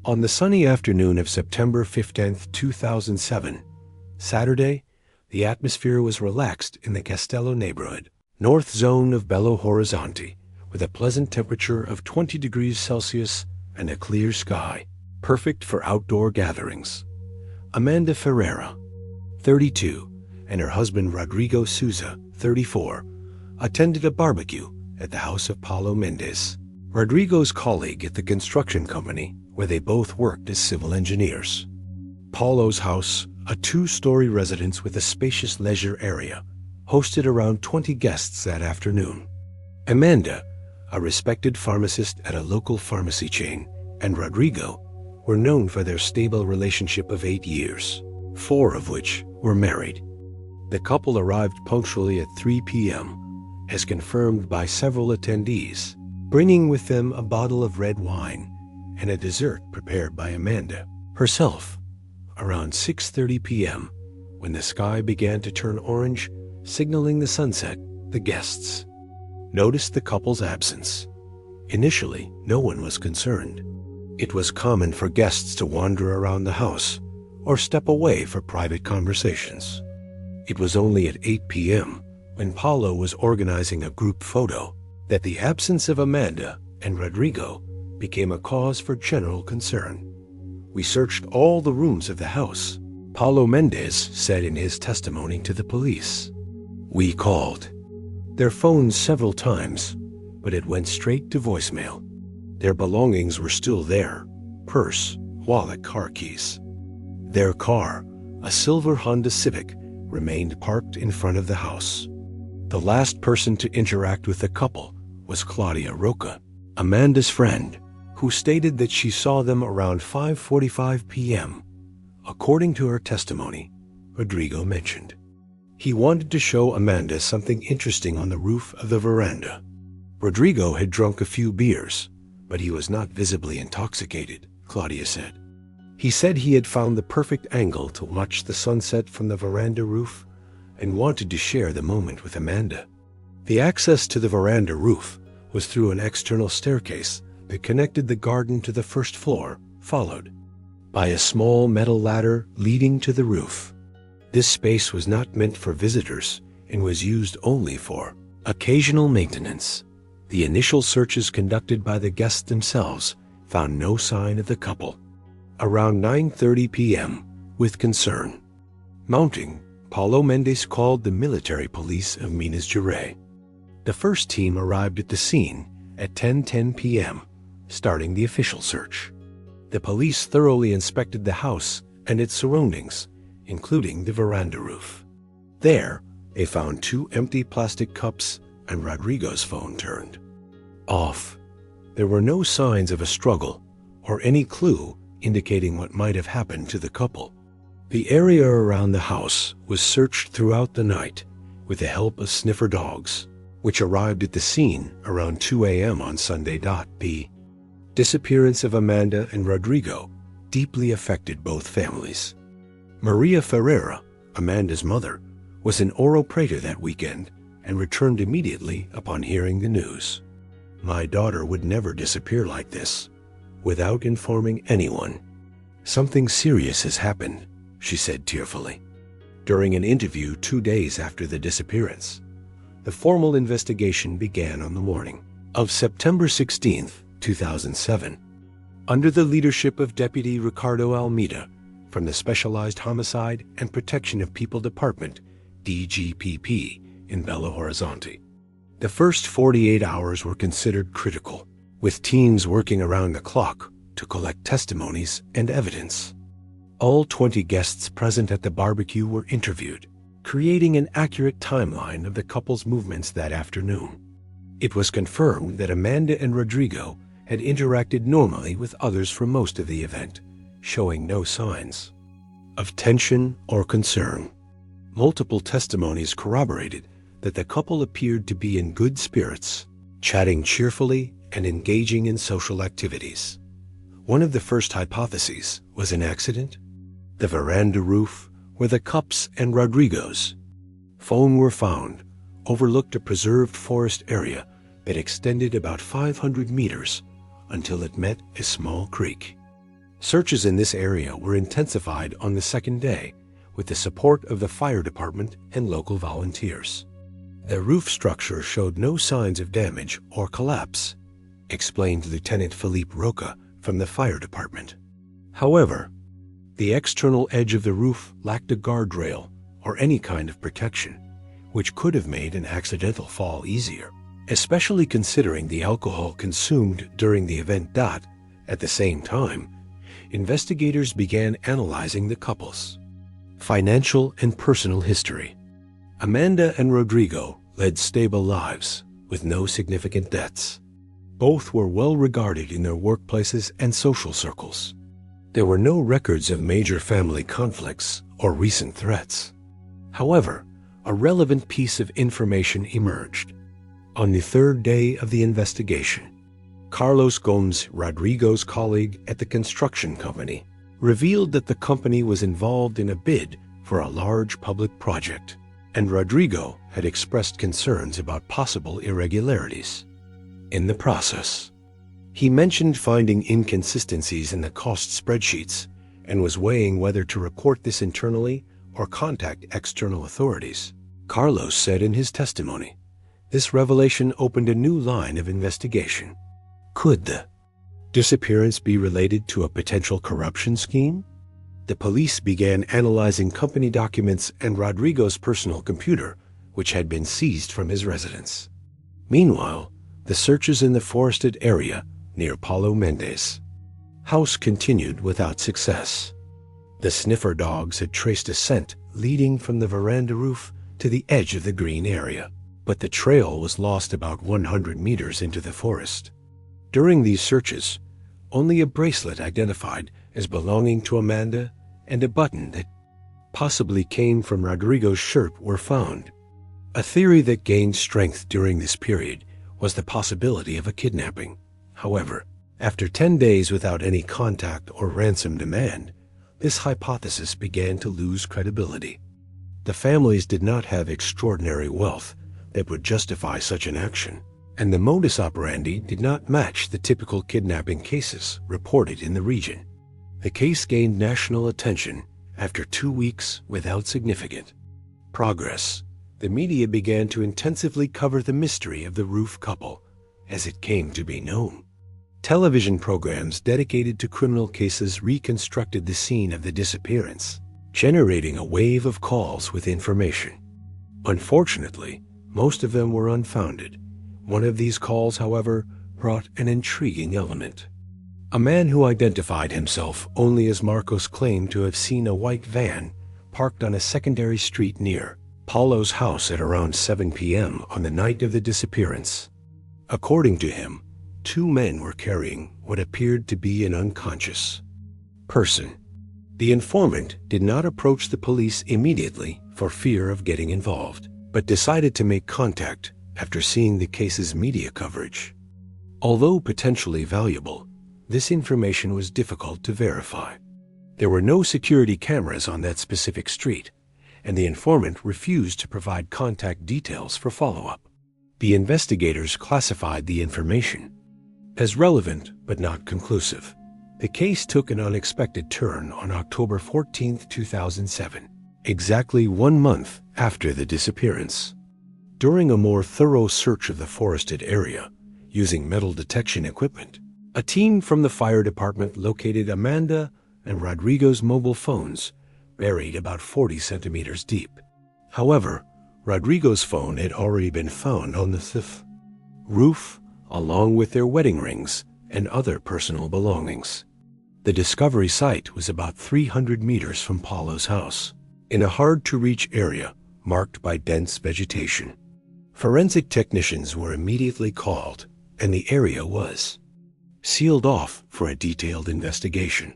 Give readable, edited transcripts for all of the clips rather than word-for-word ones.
On the sunny afternoon of September 15th, 2007, Saturday, the atmosphere was relaxed in the Castello neighborhood, north zone of Belo Horizonte, with a pleasant temperature of 20 degrees Celsius and a clear sky, perfect for outdoor gatherings. Amanda Ferreira, 32, and her husband Rodrigo Souza, 34, attended a barbecue at the house of Paulo Mendes, Rodrigo's colleague at the construction company where they both worked as civil engineers. Paulo's house, a two-story residence with a spacious leisure area, hosted around 20 guests that afternoon. Amanda, a respected pharmacist at a local pharmacy chain, and Rodrigo were known for their stable relationship of 8 years, 4 of which were married. The couple arrived punctually at 3 p.m., as confirmed by several attendees, bringing with them a bottle of red wine and a dessert prepared by Amanda herself. Around 6:30 p.m., when the sky began to turn orange, signaling the sunset, the guests noticed the couple's absence. Initially, no one was concerned. It was common for guests to wander around the house or step away for private conversations. It was only at 8 p.m., when Paulo was organizing a group photo, that the absence of Amanda and Rodrigo became a cause for general concern. "We searched all the rooms of the house," Paulo Mendes said in his testimony to the police. "We called their phones several times, but it went straight to voicemail. Their belongings were still there: purse, wallet, car keys. Their car, a silver Honda Civic, remained parked in front of the house." The last person to interact with the couple was Claudia Roca, Amanda's friend, who stated that she saw them around 5:45 p.m. According to her testimony, Rodrigo mentioned he wanted to show Amanda something interesting on the roof of the veranda. Rodrigo had drunk a few beers, but he was not visibly intoxicated, Claudia said. He said he had found the perfect angle to watch the sunset from the veranda roof and wanted to share the moment with Amanda. The access to the veranda roof was through an external staircase that connected the garden to the first floor, followed by a small metal ladder leading to the roof. This space was not meant for visitors and was used only for occasional maintenance. The initial searches conducted by the guests themselves found no sign of the couple. Around 9:30 p.m., with concern mounting, Paulo Mendes called the military police of Minas Gerais. The first team arrived at the scene at 10:10 p.m., starting the official search. The police thoroughly inspected the house and its surroundings, including the veranda roof. There, they found 2 empty plastic cups and Rodrigo's phone turned off. There were no signs of a struggle or any clue indicating what might have happened to the couple. The area around the house was searched throughout the night with the help of sniffer dogs, which arrived at the scene around 2 a.m. on Sunday. The disappearance of Amanda and Rodrigo deeply affected both families. Maria Ferreira, Amanda's mother, was in Ouro Preto that weekend and returned immediately upon hearing the news. "My daughter would never disappear like this, without informing anyone. Something serious has happened," she said tearfully. During an interview 2 days after the disappearance, the formal investigation began on the morning of September 16, 2007, under the leadership of Deputy Ricardo Almeida from the Specialized Homicide and Protection of People Department, DGPP, in Belo Horizonte. The first 48 hours were considered critical, with teams working around the clock to collect testimonies and evidence. All 20 guests present at the barbecue were interviewed, creating an accurate timeline of the couple's movements that afternoon. It was confirmed that Amanda and Rodrigo had interacted normally with others for most of the event, showing no signs of tension or concern. Multiple testimonies corroborated that the couple appeared to be in good spirits, chatting cheerfully and engaging in social activities. One of the first hypotheses was an accident. The veranda roof, where the cups and Rodrigo's phone were found, overlooked a preserved forest area that extended about 500 meters until it met a small creek. Searches in this area were intensified on the second day with the support of the fire department and local volunteers. The roof structure showed no signs of damage or collapse, explained Lieutenant Philippe Roca from the fire department. However, the external edge of the roof lacked a guardrail or any kind of protection, which could have made an accidental fall easier, especially considering the alcohol consumed during the event. At the same time, investigators began analyzing the couple's financial and personal history. Amanda and Rodrigo led stable lives with no significant debts. Both were well regarded in their workplaces and social circles. There were no records of major family conflicts or recent threats. However, a relevant piece of information emerged. On the third day of the investigation, Carlos Gomes, Rodrigo's colleague at the construction company, revealed that the company was involved in a bid for a large public project, and Rodrigo had expressed concerns about possible irregularities in the process. He mentioned finding inconsistencies in the cost spreadsheets and was weighing whether to report this internally or contact external authorities. Carlos said in his testimony, this revelation opened a new line of investigation. Could the disappearance be related to a potential corruption scheme? The police began analyzing company documents and Rodrigo's personal computer, which had been seized from his residence. Meanwhile, the searches in the forested area near Paulo Mendes' house continued without success. The sniffer dogs had traced a scent leading from the veranda roof to the edge of the green area, but the trail was lost about 100 meters into the forest. During these searches, only a bracelet identified as belonging to Amanda and a button that possibly came from Rodrigo's shirt were found. A theory that gained strength during this period was the possibility of a kidnapping. However, after 10 days without any contact or ransom demand, this hypothesis began to lose credibility. The families did not have extraordinary wealth that would justify such an action, and the modus operandi did not match the typical kidnapping cases reported in the region. The case gained national attention after 2 weeks without significant progress. The media began to intensively cover the mystery of the roof couple, as it came to be known. Television programs dedicated to criminal cases reconstructed the scene of the disappearance, generating a wave of calls with information. Unfortunately, most of them were unfounded. One of these calls, however, brought an intriguing element. A man who identified himself only as Marcos claimed to have seen a white van parked on a secondary street near Paulo's house at around 7 p.m. on the night of the disappearance. According to him, 2 men were carrying what appeared to be an unconscious person. The informant did not approach the police immediately for fear of getting involved, but decided to make contact after seeing the case's media coverage. Although potentially valuable, this information was difficult to verify. There were no security cameras on that specific street, and the informant refused to provide contact details for follow-up. The investigators classified the information as relevant but not conclusive. The case took an unexpected turn on October 14, 2007, exactly 1 month after the disappearance. During a more thorough search of the forested area, using metal detection equipment, a team from the fire department located Amanda and Rodrigo's mobile phones, buried about 40 centimeters deep. However, Rodrigo's phone had already been found on the roof, along with their wedding rings and other personal belongings. The discovery site was about 300 meters from Paulo's house, in a hard-to-reach area marked by dense vegetation. Forensic technicians were immediately called, and the area was sealed off for a detailed investigation.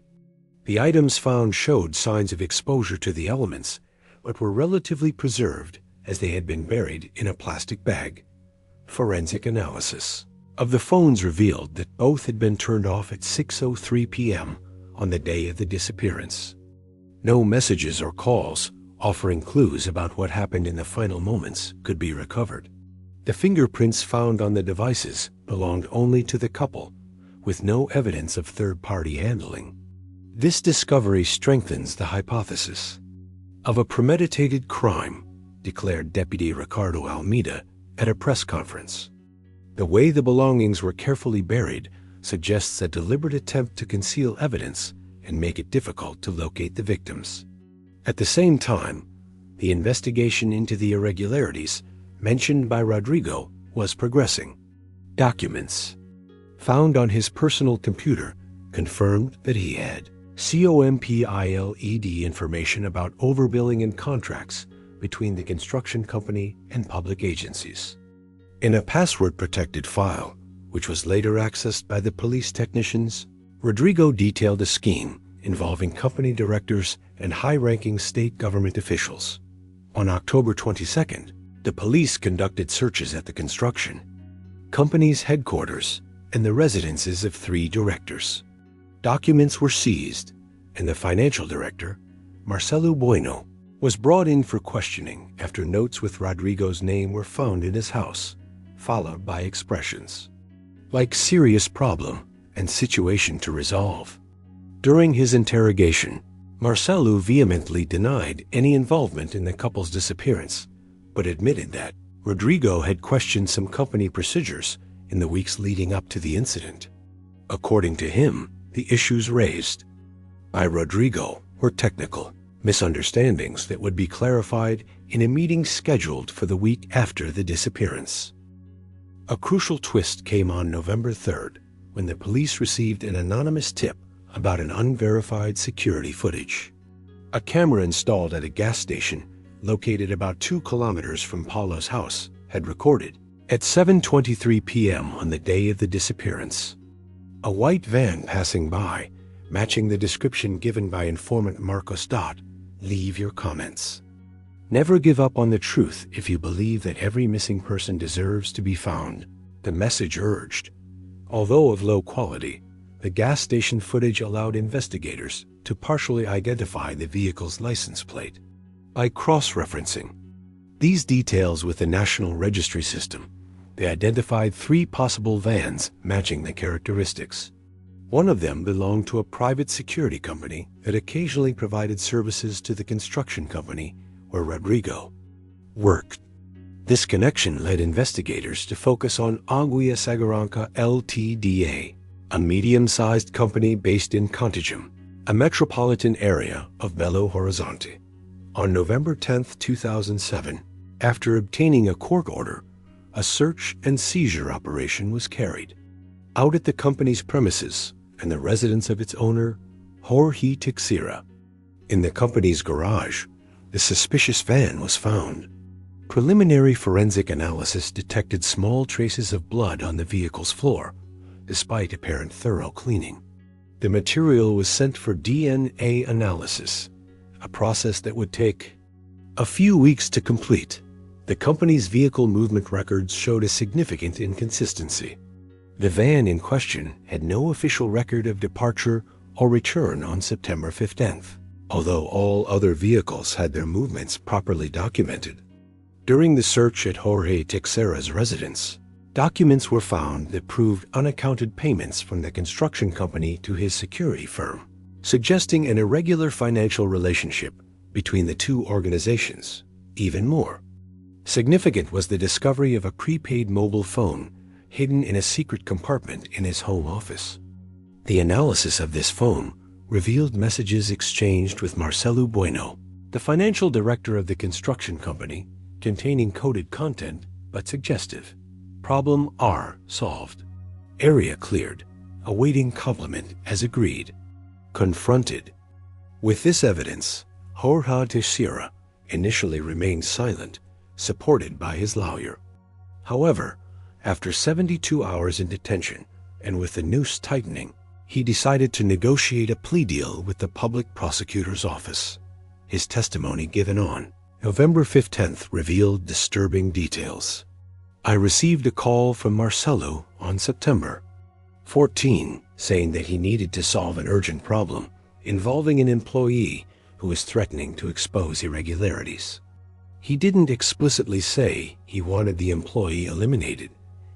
The items found showed signs of exposure to the elements, but were relatively preserved as they had been buried in a plastic bag. Forensic analysis of the phones revealed that both had been turned off at 6:03 p.m. on the day of the disappearance. No messages or calls offering clues about what happened in the final moments could be recovered. The fingerprints found on the devices belonged only to the couple, with no evidence of third-party handling. This discovery strengthens the hypothesis of a premeditated crime, declared Deputy Ricardo Almeida at a press conference. The way the belongings were carefully buried suggests a deliberate attempt to conceal evidence and make it difficult to locate the victims. At the same time, the investigation into the irregularities mentioned by Rodrigo was progressing. Documents found on his personal computer confirmed that he had COMPILED information about overbilling and contracts between the construction company and public agencies. In a password-protected file, which was later accessed by the police technicians, Rodrigo detailed a scheme involving company directors and high-ranking state government officials. On October 22nd, the police conducted searches at the construction company's headquarters and the residences of 3 directors. Documents were seized, and the financial director, Marcelo Bueno, was brought in for questioning after notes with Rodrigo's name were found in his house, followed by expressions like serious problem and situation to resolve. During his interrogation, Marcelo vehemently denied any involvement in the couple's disappearance, but admitted that Rodrigo had questioned some company procedures in the weeks leading up to the incident. According to him, the issues raised by Rodrigo were technical misunderstandings that would be clarified in a meeting scheduled for the week after the disappearance. A crucial twist came on November 3rd when the police received an anonymous tip about an unverified security footage. A camera installed at a gas station located about 2 kilometers from Paulo's house had recorded at 7:23 p.m. on the day of the disappearance a white van passing by, matching the description given by informant Marcos. Leave your comments. Never give up on the truth if you believe that every missing person deserves to be found, the message urged. Although of low quality, the gas station footage allowed investigators to partially identify the vehicle's license plate by cross-referencing these details with the National Registry System. They identified 3 possible vans matching the characteristics. One of them belonged to a private security company that occasionally provided services to the construction company where Rodrigo worked. This connection led investigators to focus on Aguia Seguranca Ltda, a medium-sized company based in Contagem, a metropolitan area of Belo Horizonte. On November 10, 2007, after obtaining a court order, a search and seizure operation was carried out at the company's premises and the residence of its owner, Jorge Teixeira. In the company's garage, the suspicious van was found. Preliminary forensic analysis detected small traces of blood on the vehicle's floor, despite apparent thorough cleaning. The material was sent for DNA analysis, a process that would take a few weeks to complete. The company's vehicle movement records showed a significant inconsistency. The van in question had no official record of departure or return on September 15th, although all other vehicles had their movements properly documented. During the search at Jorge Teixeira's residence, documents were found that proved unaccounted payments from the construction company to his security firm, suggesting an irregular financial relationship between the 2 organizations. Even more significant was the discovery of a prepaid mobile phone hidden in a secret compartment in his home office. The analysis of this phone revealed messages exchanged with Marcelo Bueno, the financial director of the construction company, containing coded content but suggestive. Problem R solved. Area cleared. Awaiting complement as agreed. Confronted with this evidence, Jorge Teixeira initially remained silent, supported by his lawyer. However, after 72 hours in detention and with the noose tightening, he decided to negotiate a plea deal with the public prosecutor's office. His testimony given on November 15th revealed disturbing details. I received a call from Marcelo on September 14, saying that he needed to solve an urgent problem involving an employee who was threatening to expose irregularities. He didn't explicitly say he wanted the employee eliminated,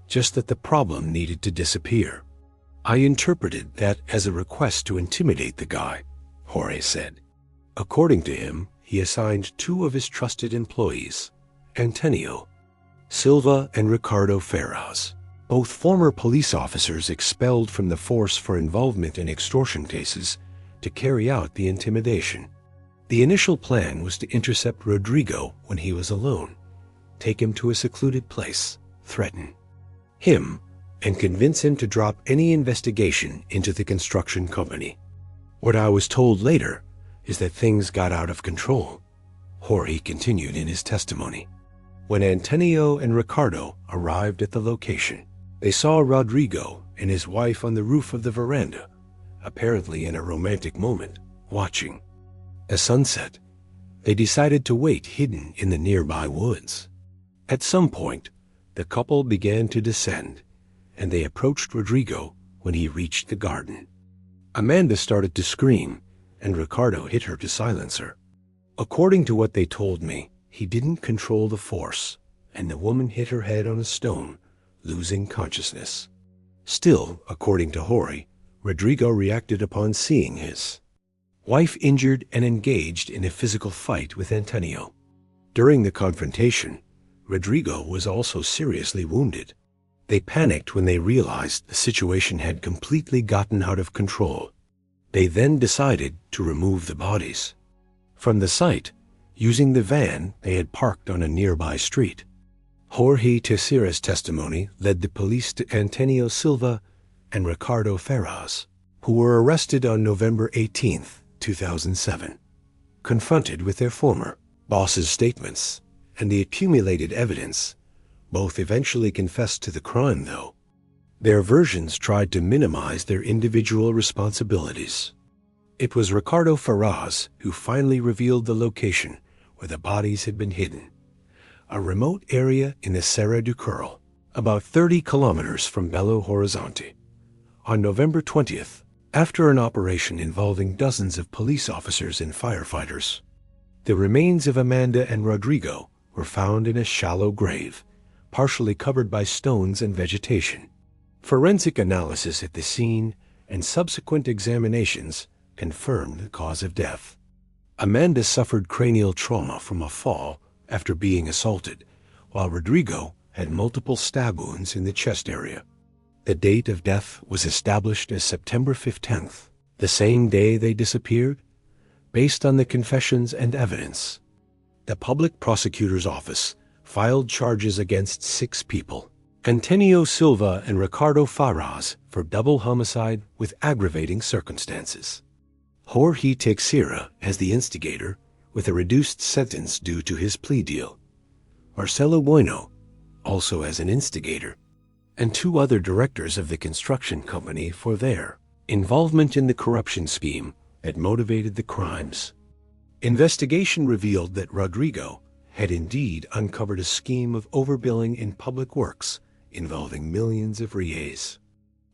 just that the problem needed to disappear. I interpreted that as a request to intimidate the guy Jorge said. According to him, he assigned two of his trusted employees, Antonio Silva and Ricardo Ferraz, both former police officers expelled from the force for involvement in extortion cases, to carry out the intimidation. The initial plan was to intercept Rodrigo when he was alone, take him to a secluded place, threaten him, and convince him to drop any investigation into the construction company. What I was told later is that things got out of control, Jorge continued in his testimony. When Antonio and Ricardo arrived at the location, they saw Rodrigo and his wife on the roof of the veranda, apparently in a romantic moment, watching. At sunset, they decided to wait hidden in the nearby woods. At some point, the couple began to descend, and they approached Rodrigo when he reached the garden. Amanda started to scream, and Ricardo hit her to silence her. According to what they told me, he didn't control the force, and the woman hit her head on a stone, losing consciousness. Still, according to Jorge, Rodrigo reacted upon seeing his wife injured and engaged in a physical fight with Antonio. During the confrontation, Rodrigo was also seriously wounded. They panicked when they realized the situation had completely gotten out of control. They then decided to remove the bodies from the site, using the van they had parked on a nearby street. Jorge Teixeira's testimony led the police to Antonio Silva and Ricardo Ferraz, who were arrested on November 18, 2007. Confronted with their former boss's statements and the accumulated evidence, both eventually confessed to the crime, though. Their versions tried to minimize their individual responsibilities. It was Ricardo Ferraz who finally revealed the location where the bodies had been hidden, a remote area in the Serra do Curral, about 30 kilometers from Belo Horizonte. On November 20th, after an operation involving dozens of police officers and firefighters, the remains of Amanda and Rodrigo were found in a shallow grave, partially covered by stones and vegetation. Forensic analysis at the scene and subsequent examinations confirmed the cause of death. Amanda suffered cranial trauma from a fall after being assaulted, while Rodrigo had multiple stab wounds in the chest area. The date of death was established as September 15th, the same day they disappeared, based on the confessions and evidence. The public prosecutor's office filed charges against 6 people, Antonio Silva and Ricardo Ferraz, for double homicide with aggravating circumstances. Jorge Teixeira as the instigator, with a reduced sentence due to his plea deal. Marcelo Bueno, also as an instigator, and 2 other directors of the construction company for their involvement in the corruption scheme that motivated the crimes. Investigation revealed that Rodrigo had indeed uncovered a scheme of overbilling in public works involving millions of reais.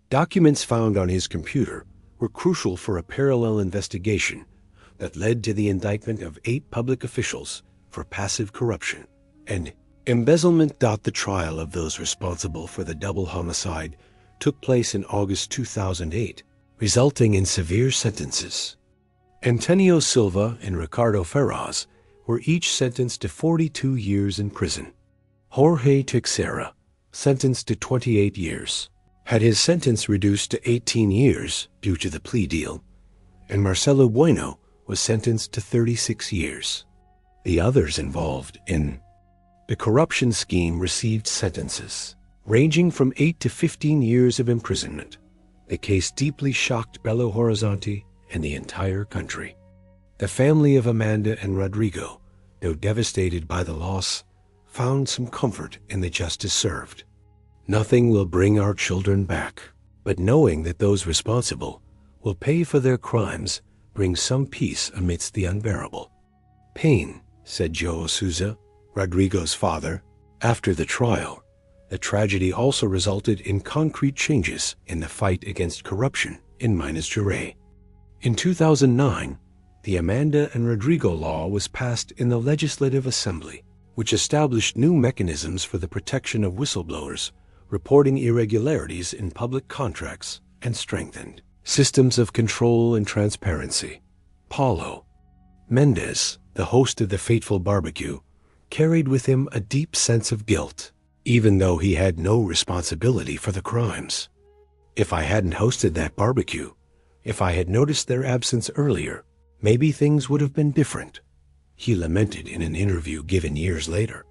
Documents found on his computer were crucial for a parallel investigation that led to the indictment of 8 public officials for passive corruption and embezzlement. The trial of those responsible for the double homicide took place in August 2008, resulting in severe sentences. Antonio Silva and Ricardo Ferraz were each sentenced to 42 years in prison. Jorge Teixeira, sentenced to 28 years, had his sentence reduced to 18 years due to the plea deal, and Marcelo Bueno was sentenced to 36 years. The others involved in the corruption scheme received sentences ranging from 8 to 15 years of imprisonment. The case deeply shocked Belo Horizonte and the entire country. The family of Amanda and Rodrigo, though devastated by the loss, found some comfort in the justice served. Nothing will bring our children back, but knowing that those responsible will pay for their crimes brings some peace amidst the unbearable pain, said Joe Souza, Rodrigo's father. After the trial, the tragedy also resulted in concrete changes in the fight against corruption in Minas Gerais. In 2009, the Amanda and Rodrigo Law was passed in the Legislative Assembly, which established new mechanisms for the protection of whistleblowers reporting irregularities in public contracts and strengthened systems of control and transparency. Paulo Mendes, the host of the fateful barbecue, carried with him a deep sense of guilt, even though he had no responsibility for the crimes. If I hadn't hosted that barbecue, if I had noticed their absence earlier, maybe things would have been different, he lamented in an interview given years later.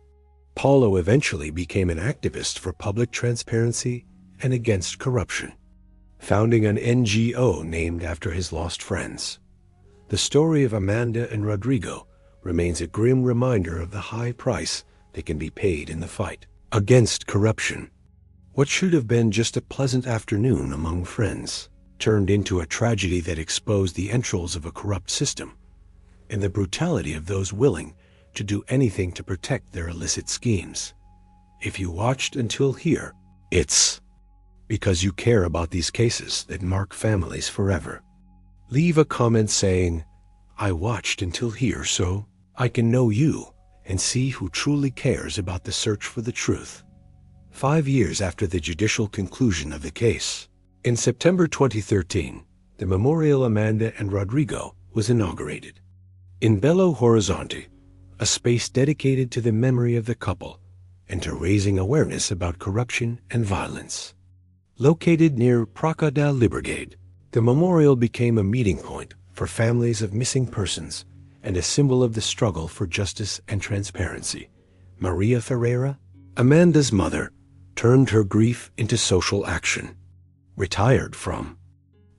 Paulo eventually became an activist for public transparency and against corruption, founding an NGO named after his lost friends. The story of Amanda and Rodrigo remains a grim reminder of the high price that can be paid in the fight against corruption. What should have been just a pleasant afternoon among friends turned into a tragedy that exposed the entrails of a corrupt system and the brutality of those willing to do anything to protect their illicit schemes. If you watched until here, it's because you care about these cases that mark families forever. Leave a comment saying, "I watched until here so I can know you and see who truly cares about the search for the truth." 5 years after the judicial conclusion of the case, in September 2013, the Memorial Amanda and Rodrigo was inaugurated. In Belo, Horizonte, a space dedicated to the memory of the couple and to raising awareness about corruption and violence. Located near Praça da Liberdade, the memorial became a meeting point for families of missing persons and a symbol of the struggle for justice and transparency. Maria Ferreira, Amanda's mother, turned her grief into social action. Retired from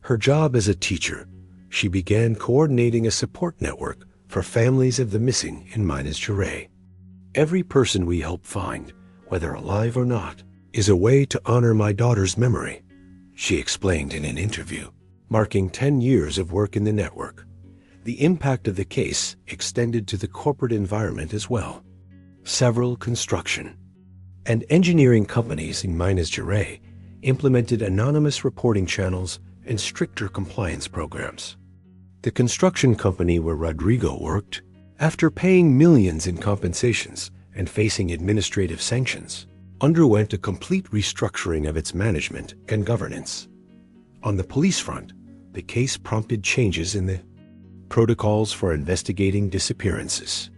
her job as a teacher, she began coordinating a support network for families of the missing in Minas Gerais. "Every person we help find, whether alive or not, is a way to honor my daughter's memory," she explained in an interview, marking 10 years of work in the network. The impact of the case extended to the corporate environment as well. Several construction and engineering companies in Minas Gerais implemented anonymous reporting channels and stricter compliance programs. The construction company where Rodrigo worked, after paying millions in compensations and facing administrative sanctions, underwent a complete restructuring of its management and governance. On the police front, the case prompted changes in the protocols for investigating disappearances.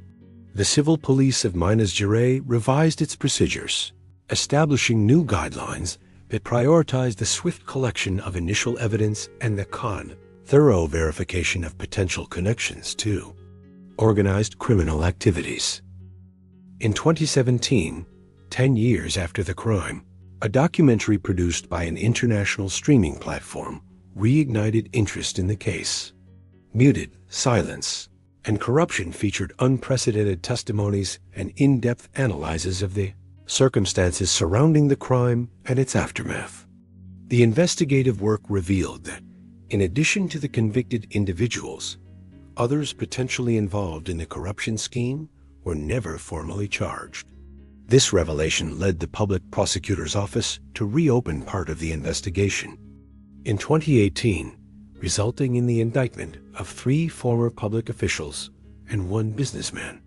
The civil police of Minas Gerais revised its procedures, establishing new guidelines that prioritized the swift collection of initial evidence and the thorough verification of potential connections to organized criminal activities. In 2017, 10 years after the crime, a documentary produced by an international streaming platform reignited interest in the case. Muted, Silence, and Corruption featured unprecedented testimonies and in-depth analyses of the circumstances surrounding the crime and its aftermath. The investigative work revealed that, in addition to the convicted individuals, others potentially involved in the corruption scheme were never formally charged. This revelation led the public prosecutor's office to reopen part of the investigation in 2018, resulting in the indictment of 3 former public officials and 1 businessman.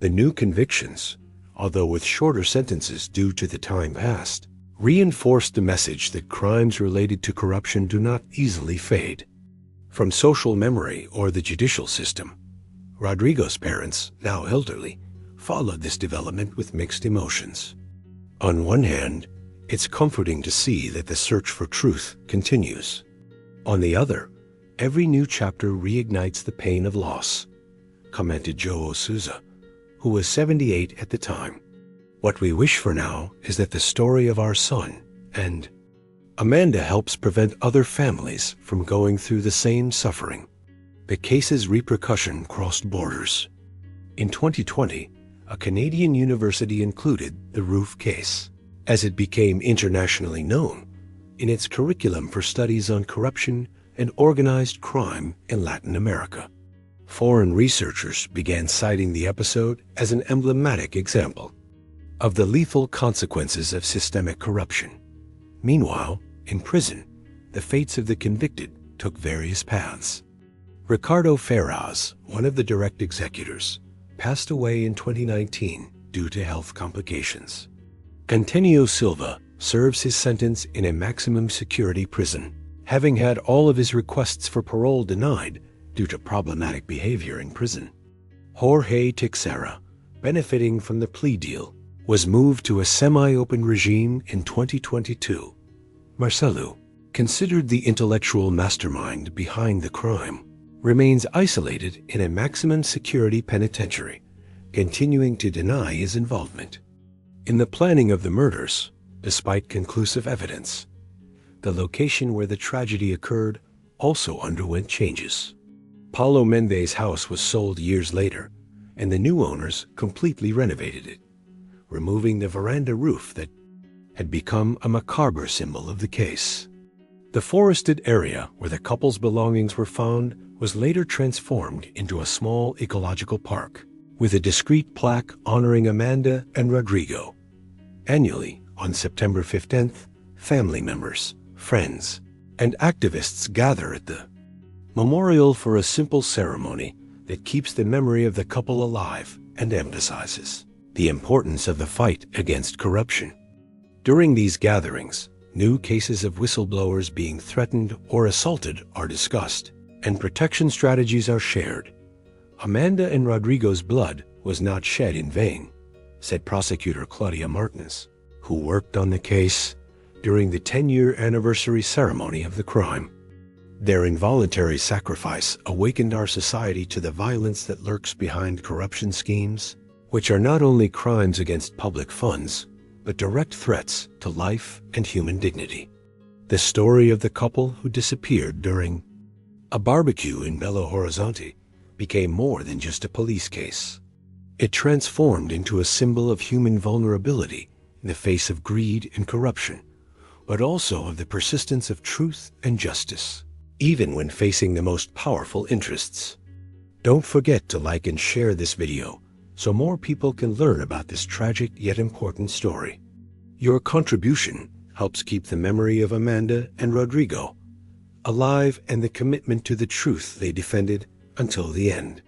The new convictions, although with shorter sentences due to the time passed, reinforced the message that crimes related to corruption do not easily fade from social memory or the judicial system. Rodrigo's parents, now elderly, followed this development with mixed emotions. On one hand, it's comforting to see that the search for truth continues. On the other, every new chapter reignites the pain of loss, commented Joe Souza, who was 78 at the time. "What we wish for now is that the story of our son and Amanda helps prevent other families from going through the same suffering." The case's repercussion crossed borders. In 2020, a Canadian university included the Roof case, as it became internationally known, in its curriculum for studies on corruption and organized crime in Latin America. Foreign researchers began citing the episode as an emblematic example of the lethal consequences of systemic corruption. Meanwhile, in prison, the fates of the convicted took various paths. Ricardo Ferraz, one of the direct executors, passed away in 2019 due to health complications. Antonio Silva serves his sentence in a maximum security prison, having had all of his requests for parole denied due to problematic behavior in prison. Jorge Teixeira, benefiting from the plea deal, was moved to a semi-open regime in 2022. Marcelo, considered the intellectual mastermind behind the crime, remains isolated in a maximum security penitentiary, continuing to deny his involvement in the planning of the murders, despite conclusive evidence. The location where the tragedy occurred also underwent changes. Paulo Mendes' house was sold years later, and the new owners completely renovated it, removing the veranda roof that had become a macabre symbol of the case. The forested area where the couple's belongings were found was later transformed into a small ecological park, with a discreet plaque honoring Amanda and Rodrigo. Annually, on September 15th, family members, friends, and activists gather at the memorial for a simple ceremony that keeps the memory of the couple alive and emphasizes the importance of the fight against corruption. During these gatherings, new cases of whistleblowers being threatened or assaulted are discussed, and protection strategies are shared. Amanda and Rodrigo's blood was not shed in vain, said prosecutor Claudia Martinez, who worked on the case during the 10-year anniversary ceremony of the crime. Their involuntary sacrifice awakened our society to the violence that lurks behind corruption schemes, which are not only crimes against public funds, but direct threats to life and human dignity. The story of the couple who disappeared during a barbecue in Belo Horizonte became more than just a police case. It transformed into a symbol of human vulnerability in the face of greed and corruption, but also of the persistence of truth and justice, even when facing the most powerful interests. Don't forget to like and share this video so more people can learn about this tragic yet important story. Your contribution helps keep the memory of Amanda and Rodrigo alive and the commitment to the truth they defended until the end.